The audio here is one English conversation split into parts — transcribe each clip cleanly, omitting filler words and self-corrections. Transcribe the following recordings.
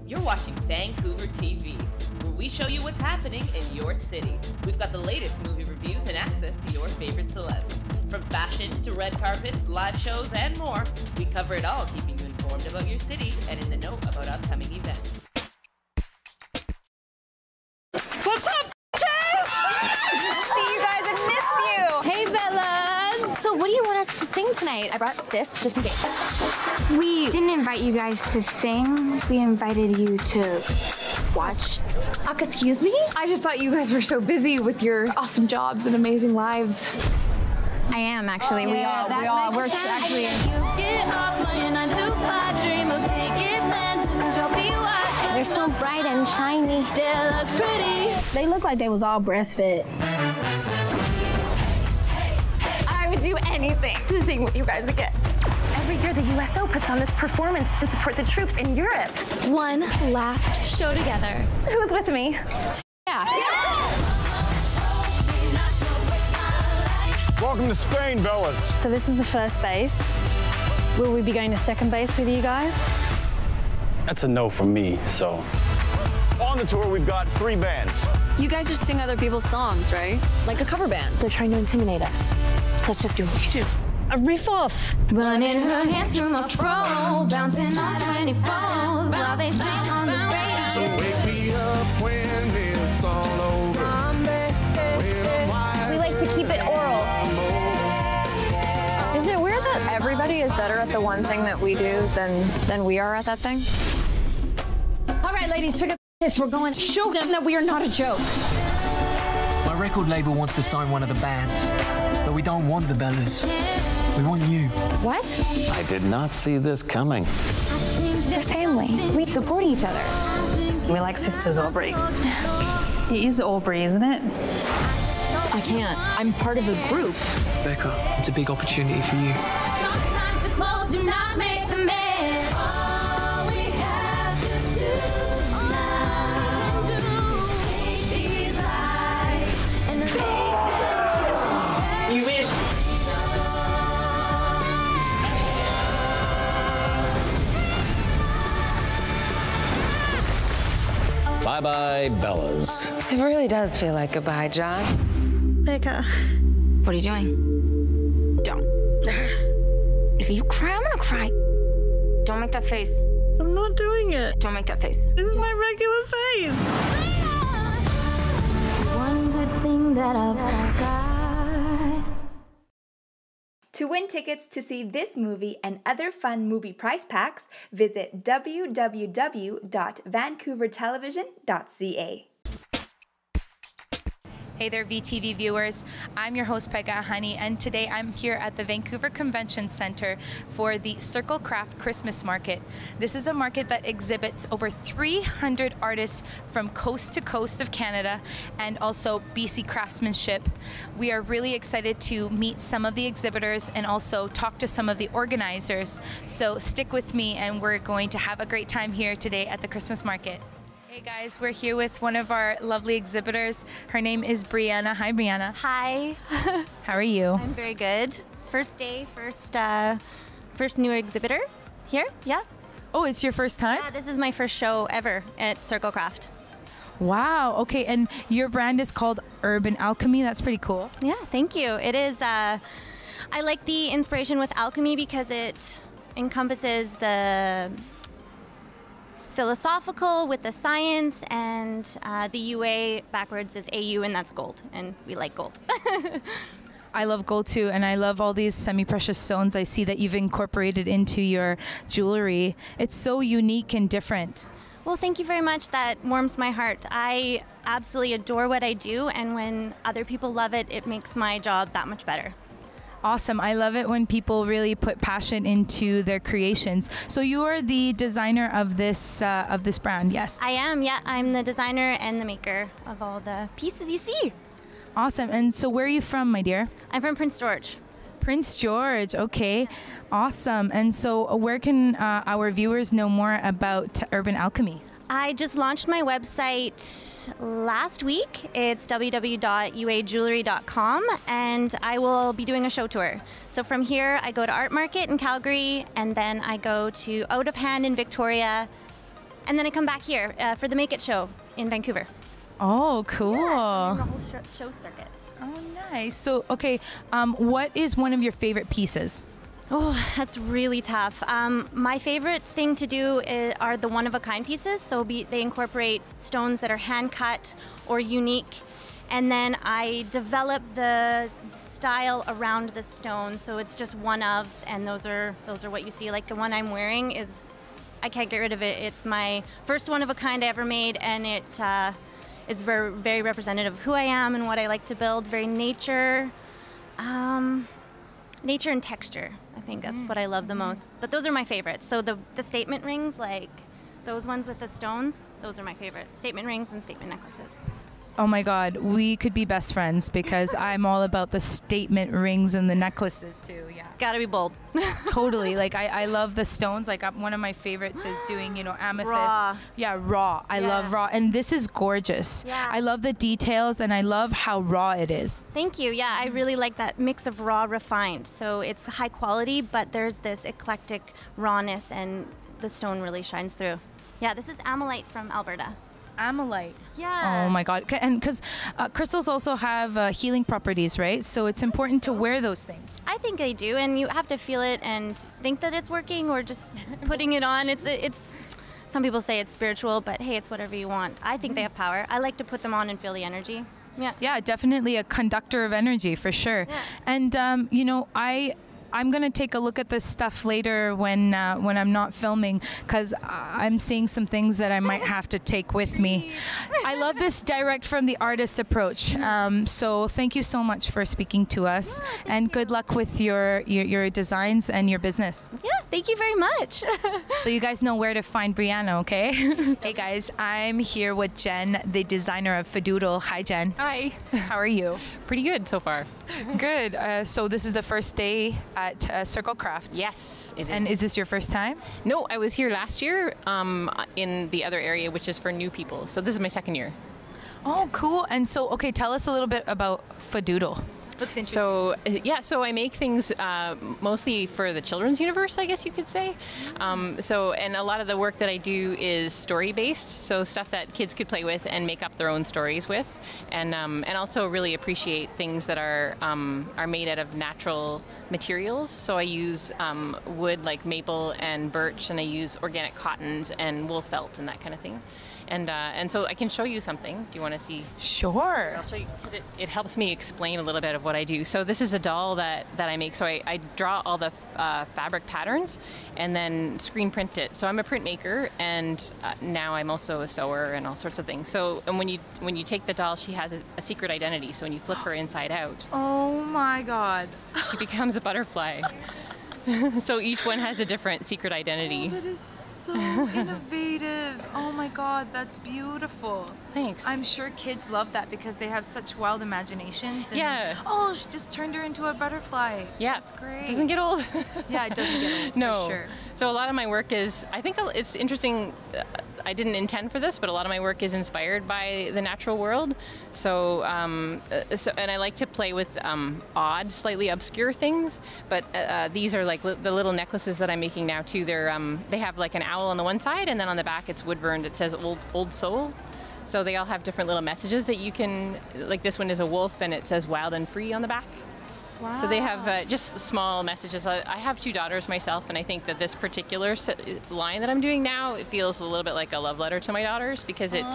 You're watching Vancouver TV, where we show you what's happening in your city. We've got the latest movie reviews and access to your favorite celebs. From fashion to red carpets, live shows, and more, we cover it all, keeping you informed about your city and in the know about upcoming events. What's up, bitches? See you guys, I missed you. Hey, Bellas. So what do you want us to sing tonight? I brought this just in case. We didn't invite you guys to sing. We invited you to watch. Excuse me? I just thought you guys were so busy with your awesome jobs and amazing lives. I am, actually. We're actually. They're so bright and shiny. Still look pretty. They look like they was all breastfed. I would do anything to sing with you guys again. Every year, the USO puts on this performance to support the troops in Europe. One last show together. Who's with me? Yeah. Welcome to Spain, Bellas. So this is the first base. Will we be going to second base with you guys? That's a no from me, so. On the tour, we've got 3 bands. You guys just sing other people's songs, right? Like a cover band. They're trying to intimidate us. Let's just do what we do. A riff off. Running her hands through my fro, bouncing on 24s while they sing on the radio. So wake me up when it's all over. We like to keep it oral. Is it weird that everybody is better at the one thing that we do than we are at that thing? All right, ladies, pick up this. We're going to show them that we are not a joke. My record label wants to sign one of the bands, but we don't want the Bellas. We want you. What? I did not see this coming. They're family. We support each other. We're like sisters, Aubrey. It is Aubrey, isn't it? I can't. I'm part of a group. Becca, it's a big opportunity for you. Sometimes the clothes do not make the man. All we have to do now we can do take these lives and make them. You wish. Bye-bye, Bellas. It really does feel like goodbye, John. Becca. What are you doing? Don't. If you cry, I'm gonna cry. Don't make that face. I'm not doing it. Don't make that face. This is my regular face. One good thing that I've got. To win tickets to see this movie and other fun movie prize packs, visit www.vancouvertelevision.ca. Hey there, VTV viewers. I'm your host, Pegah Ahani, and today I'm here at the Vancouver Convention Centre for the Circle Craft Christmas Market. This is a market that exhibits over 300 artists from coast to coast of Canada and also BC craftsmanship. We are really excited to meet some of the exhibitors and also talk to some of the organizers. So stick with me and we're going to have a great time here today at the Christmas market. Hey guys, we're here with one of our lovely exhibitors. Her name is Brianna. Hi, Brianna. Hi. How are you? I'm very good. First day, first new exhibitor here. Yeah. Oh, it's your first time? Yeah, this is my first show ever at Circle Craft. Wow. Okay, and your brand is called Urban Alchemy. That's pretty cool. Yeah, thank you. It is. I like the inspiration with alchemy because it encompasses the philosophical with the science, and the UA backwards is AU, and that's gold, and we like gold. I love gold too, and I love all these semi-precious stones I see that you've incorporated into your jewelry. It's so unique and different. Well, thank you very much. That warms my heart. I absolutely adore what I do, and when other people love it, it makes my job that much better. Awesome. I love it when people really put passion into their creations. So you are the designer of this brand, yes? I am, yeah. I'm the designer and the maker of all the pieces you see. Awesome. And so where are you from, my dear? I'm from Prince George. Prince George, okay. Awesome. And so where can our viewers know more about Urban Alchemy? I just launched my website last week. It's www.uajewelry.com, and I will be doing a show tour. So from here, I go to Art Market in Calgary, and then I go to Out of Hand in Victoria, and then I come back here for the Make It show in Vancouver. Oh, cool. Yeah, the whole show circuit. Oh, nice. So, okay, what is one of your favorite pieces? Oh, that's really tough. My favorite thing to do are the one-of-a-kind pieces. So they incorporate stones that are hand-cut or unique. And then I develop the style around the stone, so it's just one-ofs, and those are what you see. Like the one I'm wearing is, I can't get rid of it. It's my first one-of-a-kind I ever made, and it is very, very representative of who I am and what I like to build. Very nature and texture. I think that's what I love the most. But those are my favorites. So the statement rings, like those ones with the stones, those are my favorite. Statement rings and statement necklaces. Oh my God, we could be best friends because I'm all about the statement rings and the necklaces too. Yeah, gotta be bold. Totally. Like I love the stones. Like one of my favorites is doing, you know, amethyst. Raw. Yeah, raw. I love raw, and this is gorgeous. Yeah. I love the details, and I love how raw it is. Thank you. Yeah, I really like that mix of raw refined. So it's high quality, but there's this eclectic rawness, and the stone really shines through. Yeah, this is amelite from Alberta. Amelite. Yeah. Oh my God. And because crystals also have healing properties, right? So it's important to wear those things. I think they do, and you have to feel it and think that it's working, or just putting it on. It's. Some people say it's spiritual, but hey, it's whatever you want. I think they have power. I like to put them on and feel the energy. Yeah. Yeah, definitely a conductor of energy for sure. Yeah. And you know, I'm gonna take a look at this stuff later when I'm not filming, because I'm seeing some things that I might have to take with me. I love this direct from the artist approach. So thank you so much for speaking to us, and good luck with your designs and your business. Yeah, thank you very much. So you guys know where to find Brianna, okay? Hey guys, I'm here with Jen, the designer of Fadoodle. Hi Jen. Hi. How are you? Pretty good so far. Good. So this is the first day at Circle Craft. Yes, it is. And is this your first time? No, I was here last year in the other area, which is for new people. So this is my second year. Oh, cool. And so, okay, tell us a little bit about Fadoodle. Looks interesting. So, yeah, so I make things mostly for the children's universe, I guess you could say. And a lot of the work that I do is story-based, so stuff that kids could play with and make up their own stories with, and also really appreciate things that are made out of natural materials. So I use wood like maple and birch, and I use organic cottons and wool felt and that kind of thing. And so I can show you something. Do you want to see? Sure. I'll show you, because it helps me explain a little bit of what I do. So this is a doll that I make. So I draw all the fabric patterns and then screen print it. So I'm a printmaker, and now I'm also a sewer and all sorts of things. So and when you take the doll, she has a secret identity. So when you flip her inside out, oh my God, she becomes a butterfly. So each one has a different secret identity. Oh, that is so innovative. Oh my God, that's beautiful. Thanks. I'm sure kids love that because they have such wild imaginations. And, yeah. Oh, she just turned her into a butterfly. Yeah. That's great. Doesn't get old. Yeah, it doesn't get old. No. For sure. So a lot of my work is, I think it's interesting. I didn't intend for this, but a lot of my work is inspired by the natural world. So, and I like to play with odd, slightly obscure things. But these are like the little necklaces that I'm making now too. They have like an owl on the one side, and then on the back it's wood burned. It says old soul. So they all have different little messages that you can, like this one is a wolf, and it says wild and free on the back. Wow. So they have just small messages. I have 2 daughters myself, and I think that this particular line that I'm doing now, it feels a little bit like a love letter to my daughters, because it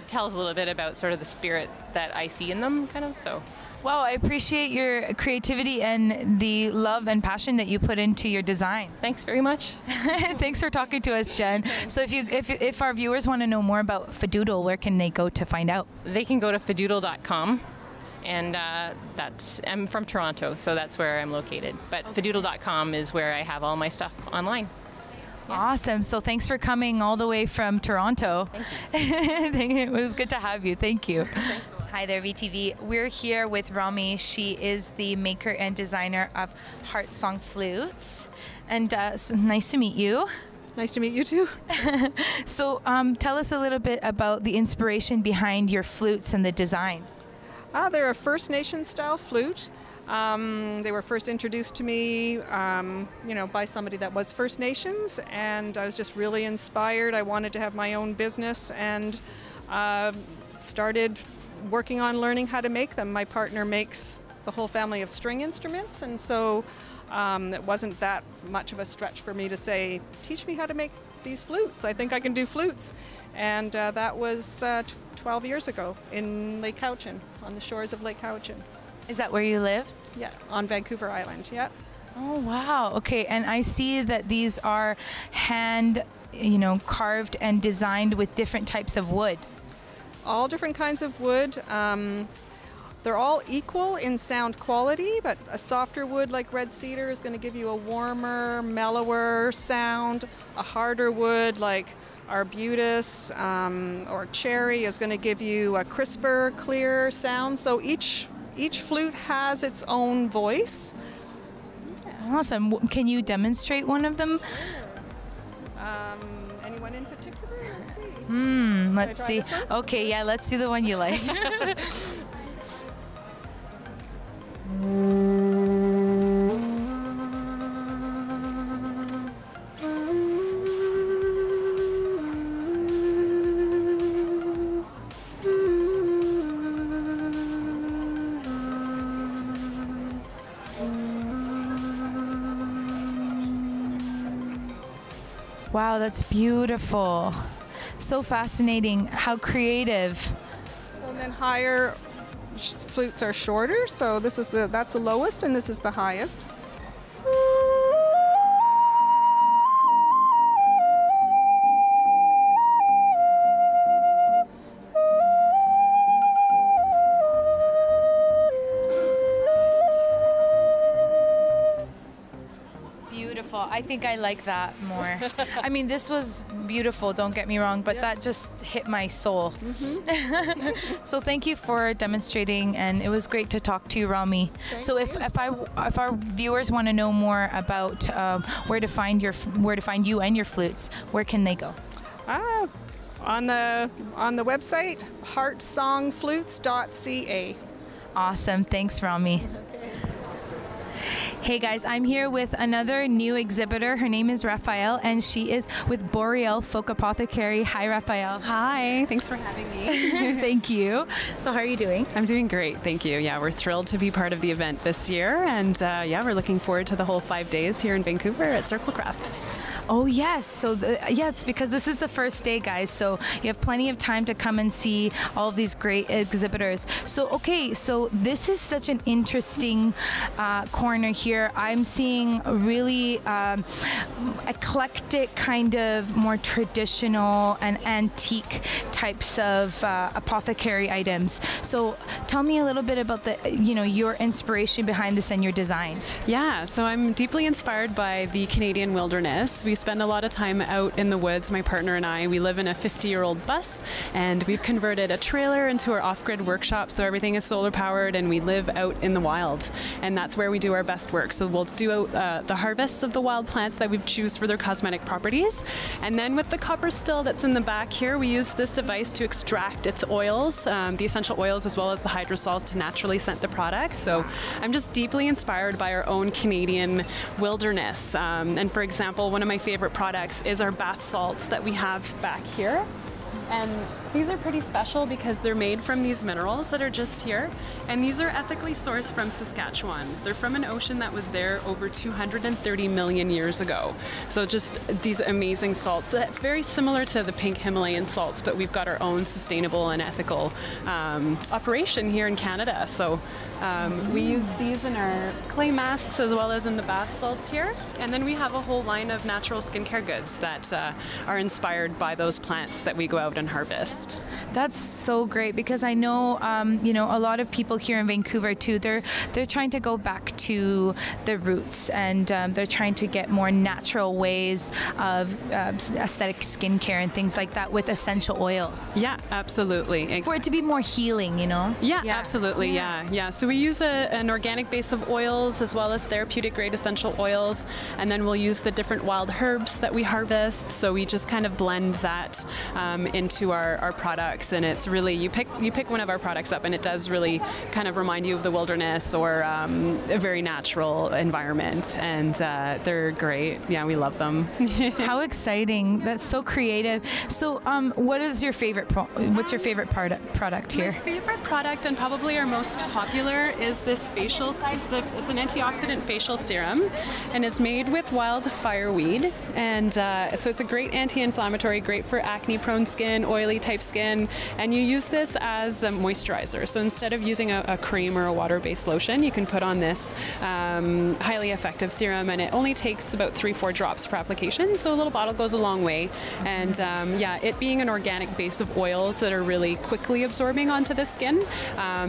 tells a little bit about sort of the spirit that I see in them, kind of. So. Wow, I appreciate your creativity and the love and passion that you put into your design. Thanks very much. Thanks for talking to us, Jen. So if our viewers want to know more about Fadoodle, where can they go to find out? They can go to fadoodle.com. And I'm from Toronto, so that's where I'm located. But fadoodle.com is where I have all my stuff online. Yeah. Awesome. So thanks for coming all the way from Toronto. Thank you. It was good to have you. Thank you. Thanks a lot. Hi there, VTV. We're here with Rami. She is the maker and designer of Heart Song Flutes. And so nice to meet you. Nice to meet you too. So tell us a little bit about the inspiration behind your flutes and the design. They're a First Nation style flute. They were first introduced to me, by somebody that was First Nations, and I was just really inspired. I wanted to have my own business and started working on learning how to make them. My partner makes the whole family of string instruments, and so it wasn't that much of a stretch for me to say, teach me how to make these flutes. I think I can do flutes. And that was 12 years ago in Lake Cowichan, on the shores of Lake Cowichan. Is that where you live? Yeah, on Vancouver Island, yeah. Oh, wow. Okay, and I see that these are hand, carved and designed with different types of wood. All different kinds of wood. They're all equal in sound quality, but a softer wood like red cedar is going to give you a warmer, mellower sound. A harder wood like arbutus or cherry is going to give you a crisper, clear sound. So each flute has its own voice. Awesome. Can you demonstrate one of them? Anyone in particular? Let's see. Let's see. Okay, yeah, let's do the one you like. Wow, that's beautiful. So fascinating. How creative. And then higher flutes are shorter, so that's the lowest and this is the highest. Beautiful. I think I like that more. I mean, this was beautiful, don't get me wrong, but that just hit my soul. So thank you for demonstrating, and it was great to talk to you, Rami. So if our viewers want to know more about where to find you and your flutes, where can they go? On the website, heartsongflutes.ca. Awesome. Thanks, Rami. Hey guys, I'm here with another new exhibitor. Her name is Raphael, and she is with Boreal Folk Apothecary. Hi, Raphael. Hi, thanks for having me. Thank you. So how are you doing? I'm doing great, thank you. Yeah, we're thrilled to be part of the event this year, and we're looking forward to the whole 5 days here in Vancouver at Circle Craft. Oh yes, so it's because this is the first day, guys, so you have plenty of time to come and see all of these great exhibitors. So this is such an interesting corner here. I'm seeing really eclectic, kind of more traditional and antique types of apothecary items. So tell me a little bit about your inspiration behind this and your design. Yeah, so I'm deeply inspired by the Canadian wilderness. We spend a lot of time out in the woods, my partner and I. We live in a 50-year-old bus, and we've converted a trailer into our off-grid workshop, so everything is solar powered, and we live out in the wild, and that's where we do our best work. So we'll do the harvests of the wild plants that we choose for their cosmetic properties, and then with the copper still that's in the back here, we use this device to extract its oils, the essential oils as well as the hydrosols, to naturally scent the product. So I'm just deeply inspired by our own Canadian wilderness. And for example, one of my favorite products is our bath salts that we have back here. And these are pretty special because they're made from these minerals that are just here. And these are ethically sourced from Saskatchewan. They're from an ocean that was there over 230 million years ago. So just these amazing salts, very similar to the pink Himalayan salts, but we've got our own sustainable and ethical operation here in Canada. So we use these in our clay masks as well as in the bath salts here. And then we have a whole line of natural skincare goods that are inspired by those plants that we go out and harvest. That's so great, because I know, a lot of people here in Vancouver too, they're trying to go back to the roots, and they're trying to get more natural ways of aesthetic skincare and things like that with essential oils. Yeah, absolutely. For it to be more healing, Yeah, absolutely, yeah. So we use an organic base of oils as well as therapeutic grade essential oils, and then we'll use the different wild herbs that we harvest. So we just kind of blend that into our products. mix, and it's really, you pick one of our products up and it does really kind of remind you of the wilderness or a very natural environment, and they're great. Yeah, we love them. How exciting. That's so creative. So what is your favorite what's your favorite product here? My favorite product, and probably our most popular, is this facial, it's an antioxidant facial serum, and it's made with wild fireweed, and so it's a great anti-inflammatory, great for acne prone skin, oily type skin, and you use this as a moisturizer. So instead of using a cream or a water-based lotion, you can put on this highly effective serum, and it only takes about 3-4 drops per application, so a little bottle goes a long way. And yeah, it being an organic base of oils that are really quickly absorbing onto the skin,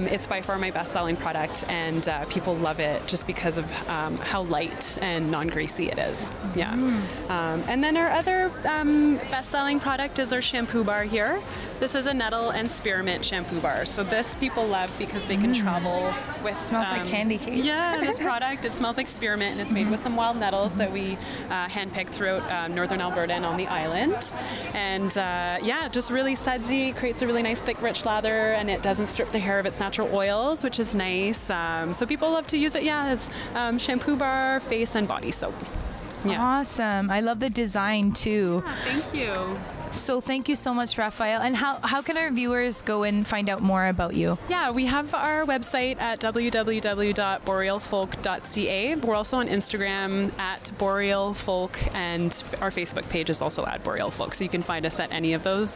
it's by far my best-selling product, and people love it just because of how light and non-greasy it is. Yeah. And then our other best-selling product is our shampoo bar here. This is a nettle and spearmint shampoo bar. So this people love because they can travel with... Smells like candy cane. Yeah, this product, it smells like spearmint, and it's made with some wild nettles that we handpicked throughout northern Alberta and on the island. And yeah, just really sudsy, creates a really nice thick rich lather, and it doesn't strip the hair of its natural oils, which is nice. So people love to use it, yeah, as shampoo bar, face and body soap. Yeah. Awesome. I love the design too. Yeah, thank you. So thank you so much, Raphael. And how can our viewers go and find out more about you? Yeah, we have our website at www.borealfolk.ca. We're also on Instagram at borealfolk, and our Facebook page is also at borealfolk. So you can find us at any of those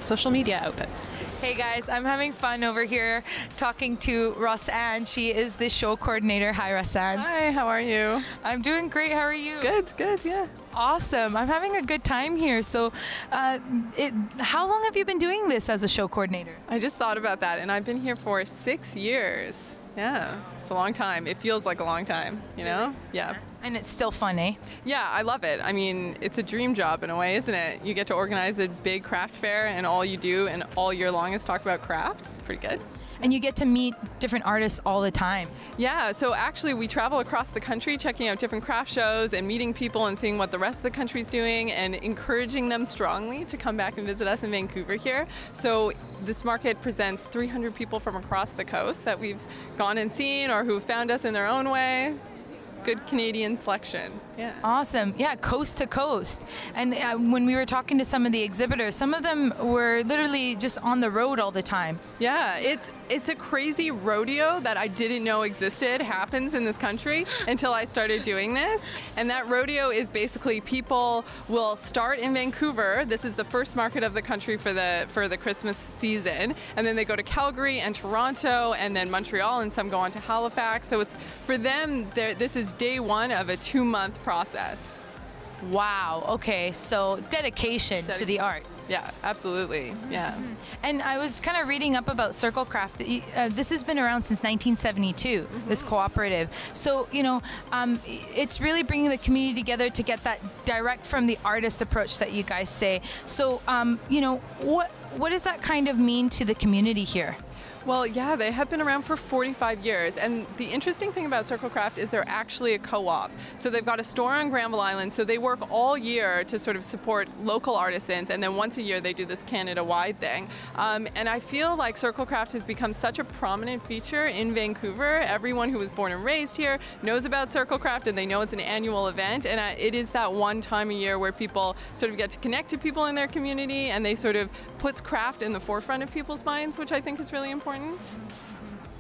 social media outputs. Hey guys, I'm having fun over here talking to Rosanne. She is the show coordinator. Hi, Rosanne. Hi, how are you? I'm doing great. How are you? Good, yeah. Awesome. I'm having a good time here. So how long have you been doing this as a show coordinator? I just thought about that, and I've been here for 6 years. Yeah, it's a long time. It feels like a long time, you know? Yeah. And it's still fun, eh? Yeah, I love it. I mean, it's a dream job in a way, isn't it? You get to organize a big craft fair, and all you do and all year long is talk about craft. It's pretty good. And you get to meet different artists all the time. Yeah, so actually we travel across the country checking out different craft shows and meeting people and seeing what the rest of the country's doing and encouraging them strongly to come back and visit us in Vancouver here. So this market presents 300 people from across the coast that we've gone and seen or who found us in their own way. Good Canadian selection. Yeah. Awesome. Yeah, coast to coast. And when we were talking to some of the exhibitors, some of them were literally just on the road all the time. Yeah, it's a crazy rodeo that I didn't know existed, happens in this country until I started doing this. And that rodeo is basically people will start in Vancouver. This is the first market of the country for the Christmas season. And then they go to Calgary and Toronto and then Montreal, and some go on to Halifax. So it's for them, this is day one of a 2-month process. Wow. Okay. So dedication to the arts. Yeah, absolutely. Yeah. Mm-hmm. And I was kind of reading up about Circle Craft. This has been around since 1972, this cooperative. So, you know, it's really bringing the community together to get that direct from the artist approach that you guys say. So, you know, what does that kind of mean to the community here? Well, yeah, they have been around for 45 years. And the interesting thing about Circle Craft is they're actually a co-op. So they've got a store on Granville Island. So they work all year to sort of support local artisans. And then once a year, they do this Canada-wide thing. And I feel like Circle Craft has become such a prominent feature in Vancouver. Everyone who was born and raised here knows about Circle Craft, and they know it's an annual event. And it is that one time a year where people sort of get to connect to people in their community, and they sort of puts craft in the forefront of people's minds, which I think is really important.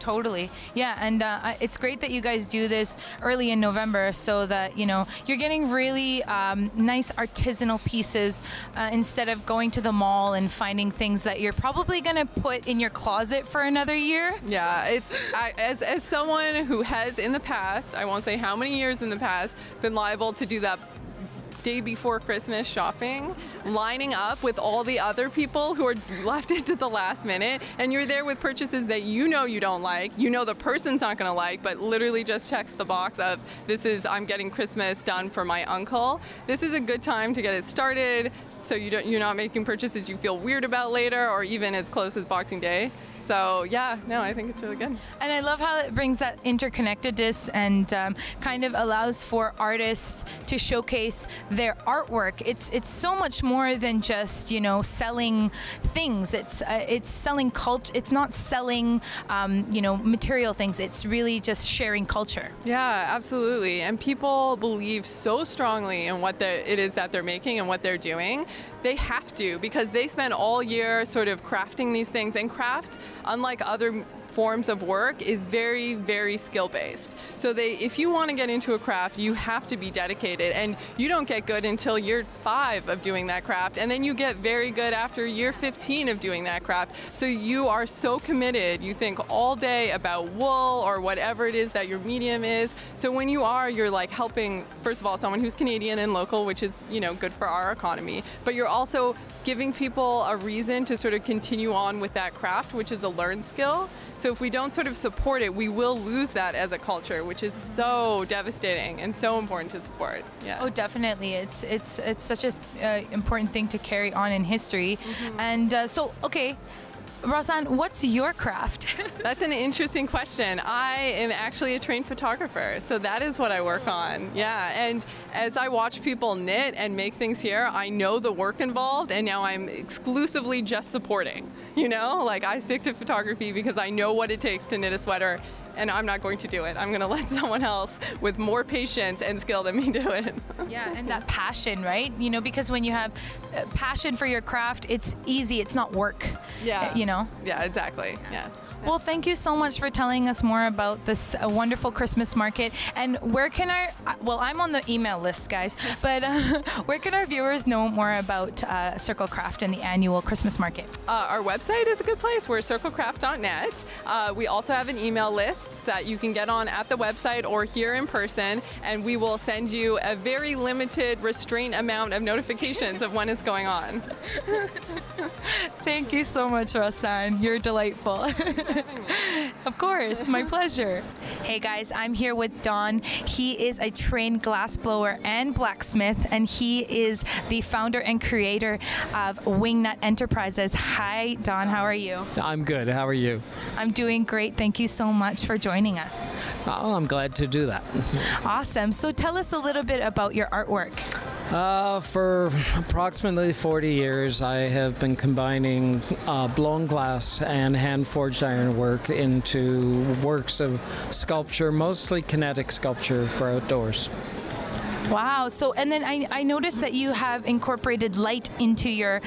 Totally. Yeah, and it's great that you guys do this early in November so that, you know, you're getting really nice artisanal pieces instead of going to the mall and finding things that you're probably going to put in your closet for another year. Yeah, it's as someone who has in the past, I won't say how many years in the past, been liable to do that day before Christmas shopping, lining up with all the other people who are left it to the last minute, and you're there with purchases that you know you don't like, you know the person's not going to like, but literally just checks the box of I'm getting Christmas done for my uncle. This is a good time to get it started so you're not making purchases you feel weird about later or even as close as Boxing Day. So yeah, no, I think it's really good. And I love how it brings that interconnectedness and kind of allows for artists to showcase their artwork. It's so much more than just, you know, selling things. It's selling culture. It's not selling you know, material things. It's really just sharing culture. Yeah, absolutely. And people believe so strongly in what it is that they're making and what they're doing. They have to, because they spend all year sort of crafting these things. And craft, unlike other forms of work, is very, very skill-based. So if you want to get into a craft, you have to be dedicated, and you don't get good until year 5 of doing that craft, and then you get very good after year 15 of doing that craft. So you are so committed. You think all day about wool or whatever it is that your medium is. So when you're like helping, first of all, someone who's Canadian and local, which is, you know, good for our economy, but you're also giving people a reason to sort of continue on with that craft, which is a learned skill. So if we don't sort of support it, we will lose that as a culture, which is so devastating and so important to support. Yeah. Oh, definitely. It's such a important thing to carry on in history. And so, okay, Rosanne, what's your craft? That's an interesting question. I am actually a trained photographer, so that is what I work on. Yeah, and as I watch people knit and make things here, I know the work involved, and now I'm exclusively just supporting. You know, like I stick to photography because I know what it takes to knit a sweater, and I'm not going to do it. I'm going to let someone else with more patience and skill than me do it. Yeah, and that passion, right? You know, because when you have passion for your craft, it's easy. It's not work. Yeah. You know? Yeah, exactly. Yeah. Well, thank you so much for telling us more about this wonderful Christmas market. And where can well, I'm on the email list, guys, but where can our viewers know more about Circle Craft and the annual Christmas market? Our website is a good place. We're circlecraft.net. We also have an email list that you can get on at the website or here in person, and we will send you a very limited, restraint amount of notifications of when it's going on. Thank you so much, Rosanne. You're delightful. Of course, my pleasure. Hey guys, I'm here with Don. He is a trained glassblower and blacksmith, and he is the founder and creator of Wingnut Enterprises. Hi, Don. How are you? I'm good. How are you? I'm doing great. Thank you so much for joining us. Oh, I'm glad to do that. Awesome. So tell us a little bit about your artwork. For approximately 40 years, I have been combining blown glass and hand-forged ironwork into works of sculpture, mostly kinetic sculpture for outdoors. Wow. So, and then I noticed that you have incorporated light into your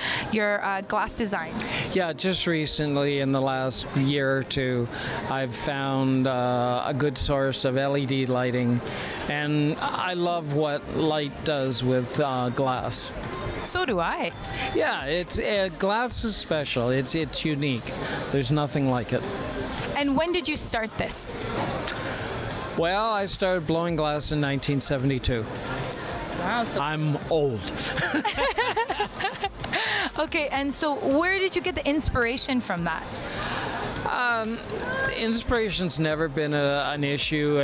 glass designs. Yeah, just recently in the last year or two, I've found a good source of LED lighting, and I love what light does with glass. So do I. Yeah, glass is special. It's unique. There's nothing like it. And when did you start this? Well, I started blowing glass in 1972. Wow. So I'm old. Okay, and so where did you get the inspiration from that? Inspiration's never been an issue.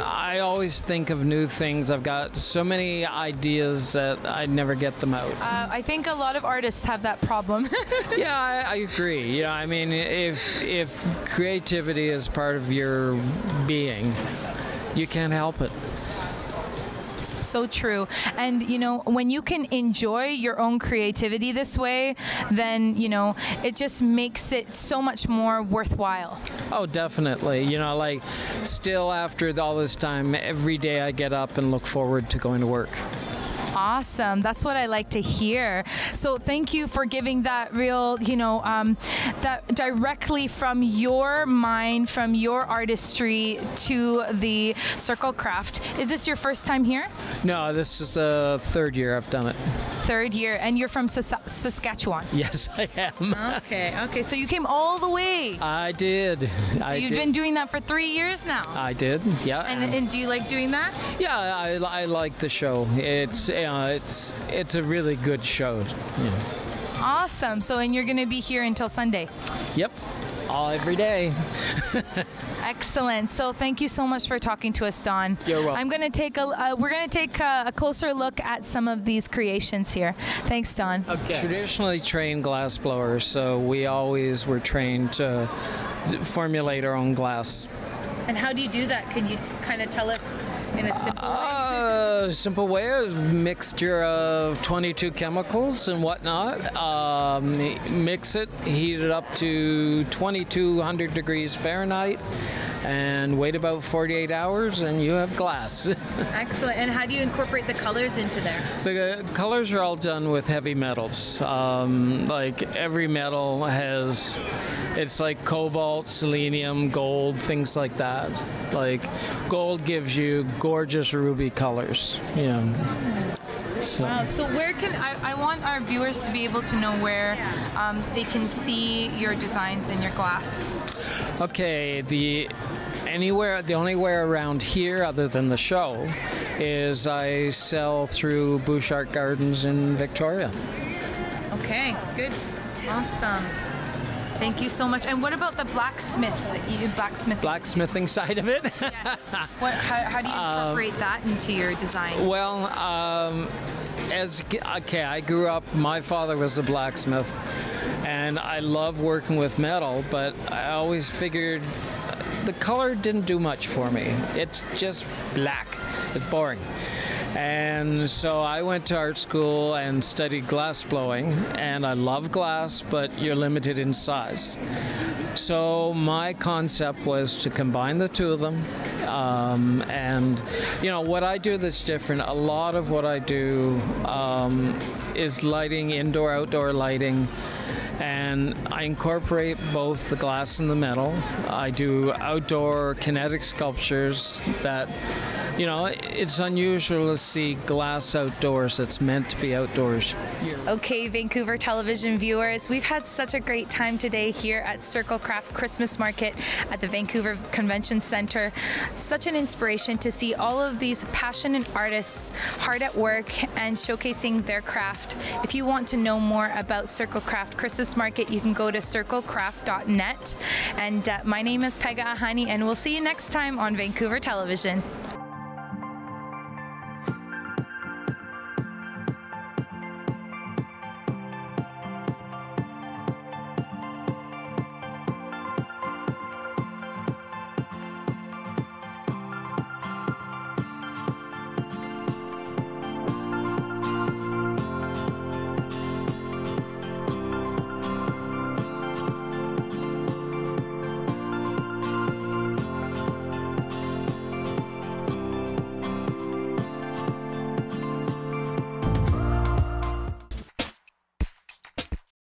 I always think of new things. I've got so many ideas that I never get them out. I think a lot of artists have that problem. Yeah, I agree. You know, I mean, if creativity is part of your being, you can't help it. So true. And, you know, when you can enjoy your own creativity this way, then, you know, it just makes it so much more worthwhile. Oh, definitely. You know, like, still after all this time, every day I get up and look forward to going to work. Awesome. That's what I like to hear. So thank you for giving that real, you know, that directly from your mind, from your artistry to the Circle Craft. Is this your first time here? No, this is the third year I've done it. Third year. And you're from Saskatchewan? Yes, I am. Okay. So you came all the way. I did. So you've been doing that for 3 years now? I did, yeah. And do you like doing that? Yeah, I like the show. It's a really good show. Yeah. Awesome. So, and you're going to be here until Sunday? Yep. every day. Excellent. So thank you so much for talking to us, Don. You're welcome. I'm going to take we're going to take a closer look at some of these creations here. Thanks, Don. Okay. Traditionally trained glass blowers, so we always were trained to formulate our own glass. And how do you do that? Can you kind of tell us in a simple way? Simple way is mixture of 22 chemicals and whatnot. Mix it, heat it up to 2200 degrees Fahrenheit, and wait about 48 hours, and you have glass. Excellent. And how do you incorporate the colors into there? The colors are all done with heavy metals. Like every metal has, it's like cobalt, selenium, gold, things like that. Like gold gives you gorgeous ruby colors, you know. So. Wow. So where can I want our viewers to be able to know where they can see your designs and your glass? Okay, the only way around here other than the show is I sell through Bouchard Gardens in Victoria. Okay, good. Awesome. Thank you so much. And what about the blacksmithing side of it? Yes. How do you incorporate that into your design? Well, I grew up, my father was a blacksmith, and I love working with metal, but I always figured the color didn't do much for me. It's just black. It's boring. And so I went to art school and studied glass blowing, and I love glass, but you're limited in size. So my concept was to combine the two of them. And, you know, what I do that's different, a lot of what I do is lighting, indoor, outdoor lighting. And I incorporate both the glass and the metal. I do outdoor kinetic sculptures that, you know, it's unusual to see glass outdoors that's meant to be outdoors. Okay, Vancouver television viewers, we've had such a great time today here at Circle Craft Christmas Market at the Vancouver Convention Centre. Such an inspiration to see all of these passionate artists hard at work and showcasing their craft. If you want to know more about Circle Craft Christmas Market, you can go to circlecraft.net. And my name is Pegah Ahani, and we'll see you next time on Vancouver television.